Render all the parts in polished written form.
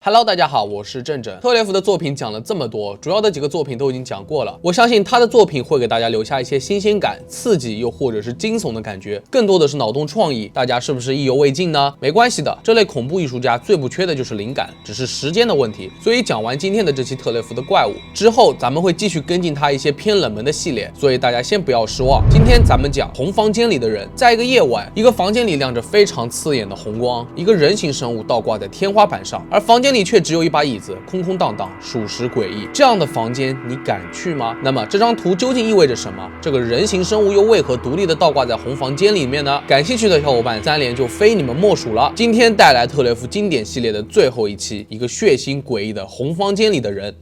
Hello， 大家好，我是郑郑。特雷弗的作品讲了这么多，主要的几个作品都已经讲过了。我相信他的作品会给大家留下一些新鲜感、刺激，又或者是惊悚的感觉，更多的是脑洞创意。大家是不是意犹未尽呢？没关系的，这类恐怖艺术家最不缺的就是灵感，只是时间的问题。所以讲完今天的这期特雷弗的怪物之后，咱们会继续跟进他一些偏冷门的系列，所以大家先不要失望。今天咱们讲红房间里的人。在一个夜晚，一个房间里亮着非常刺眼的红光，一个人形生物倒挂在天花板上，而房间里却只有一把椅子，空空荡荡，属实诡异。这样的房间你敢去吗？那么这张图究竟意味着什么？这个人形生物又为何独立的倒挂在红房间里面呢？感兴趣的小伙伴，3连就非你们莫属了。今天带来特雷弗经典系列的最后一期，一个血腥诡异的红房间里的人。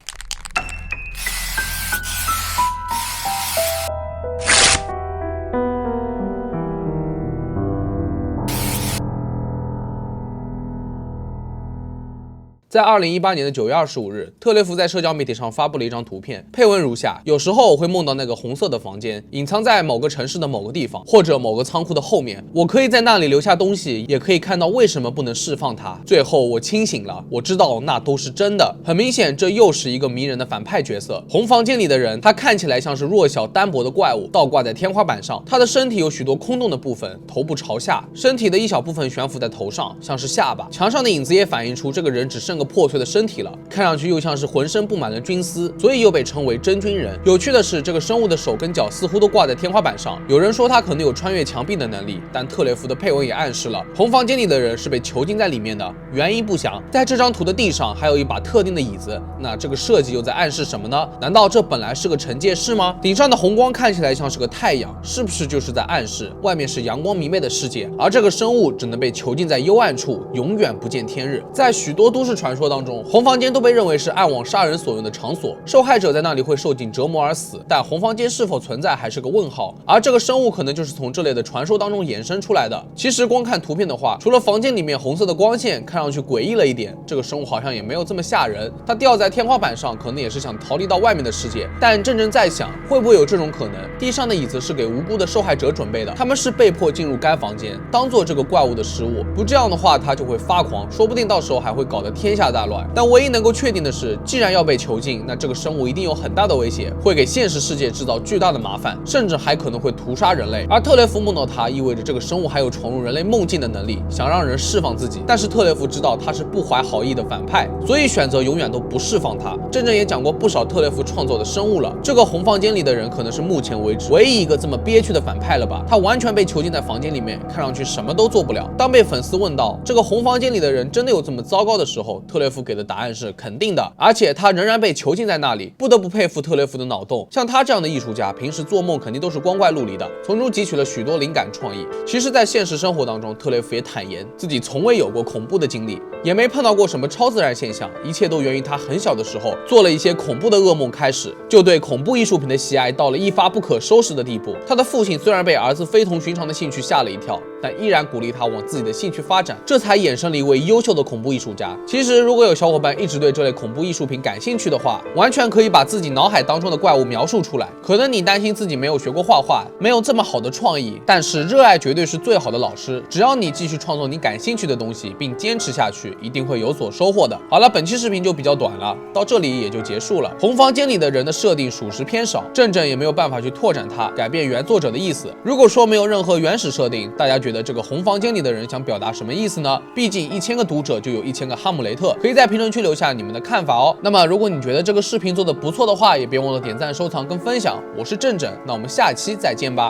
在2018年的9月25日，特雷弗在社交媒体上发布了一张图片，配文如下：有时候我会梦到那个红色的房间，隐藏在某个城市的某个地方，或者某个仓库的后面。我可以在那里留下东西，也可以看到为什么不能释放它。最后我清醒了，我知道那都是真的。很明显，这又是一个迷人的反派角色。红房间里的人，他看起来像是弱小单薄的怪物，倒挂在天花板上。他的身体有许多空洞的部分，头部朝下，身体的一小部分悬浮在头上，像是下巴。墙上的影子也反映出这个人只剩个破碎的身体了，看上去又像是浑身布满了菌丝，所以又被称为真菌人。有趣的是，这个生物的手跟脚似乎都挂在天花板上。有人说他可能有穿越墙壁的能力，但特雷弗的配文也暗示了红房间里的人是被囚禁在里面的，原因不详。在这张图的地上还有一把特定的椅子，那这个设计又在暗示什么呢？难道这本来是个惩戒室吗？顶上的红光看起来像是个太阳，是不是就是在暗示外面是阳光明媚的世界，而这个生物只能被囚禁在幽暗处，永远不见天日？在许多都市传说当中，红房间都被认为是暗网杀人所用的场所，受害者在那里会受尽折磨而死。但红房间是否存在还是个问号，而这个生物可能就是从这类的传说当中衍生出来的。其实光看图片的话，除了房间里面红色的光线看上去诡异了一点，这个生物好像也没有这么吓人。它吊在天花板上，可能也是想逃离到外面的世界。但郑郑在想，会不会有这种可能？地上的椅子是给无辜的受害者准备的，他们是被迫进入该房间，当做这个怪物的食物。不这样的话，他就会发狂，说不定到时候还会搞得天下大乱。但唯一能够确定的是，既然要被囚禁，那这个生物一定有很大的威胁，会给现实世界制造巨大的麻烦，甚至还可能会屠杀人类。而特雷弗梦到它，意味着这个生物还有闯入人类梦境的能力，想让人释放自己。但是特雷弗知道他是不怀好意的反派，所以选择永远都不释放他。郑郑也讲过不少特雷弗创作的生物了，这个红房间里的人可能是目前为止唯一一个这么憋屈的反派了吧？他完全被囚禁在房间里面，看上去什么都做不了。当被粉丝问到这个红房间里的人真的有这么糟糕的时候，特雷弗给的答案是肯定的，而且他仍然被囚禁在那里，不得不佩服特雷弗的脑洞。像他这样的艺术家，平时做梦肯定都是光怪陆离的，从中汲取了许多灵感创意。其实，在现实生活当中，特雷弗也坦言自己从未有过恐怖的经历，也没碰到过什么超自然现象，一切都源于他很小的时候做了一些恐怖的噩梦，开始就对恐怖艺术品的喜爱到了一发不可收拾的地步。他的父亲虽然被儿子非同寻常的兴趣吓了一跳，但依然鼓励他往自己的兴趣发展，这才衍生了一位优秀的恐怖艺术家。其实，如果有小伙伴一直对这类恐怖艺术品感兴趣的话，完全可以把自己脑海当中的怪物描述出来。可能你担心自己没有学过画画，没有这么好的创意，但是热爱绝对是最好的老师。只要你继续创作你感兴趣的东西，并坚持下去，一定会有所收获的。好了，本期视频就比较短了，到这里也就结束了。红房间里的人的设定属实偏少，郑郑也没有办法去拓展它，改变原作者的意思。如果说没有任何原始设定，大家觉得这个红房间里的人想表达什么意思呢？毕竟1000个读者就有1000个哈姆雷特，可以在评论区留下你们的看法哦。那么如果你觉得这个视频做的不错的话，也别忘了点赞、收藏跟分享。我是郑郑，那我们下期再见吧。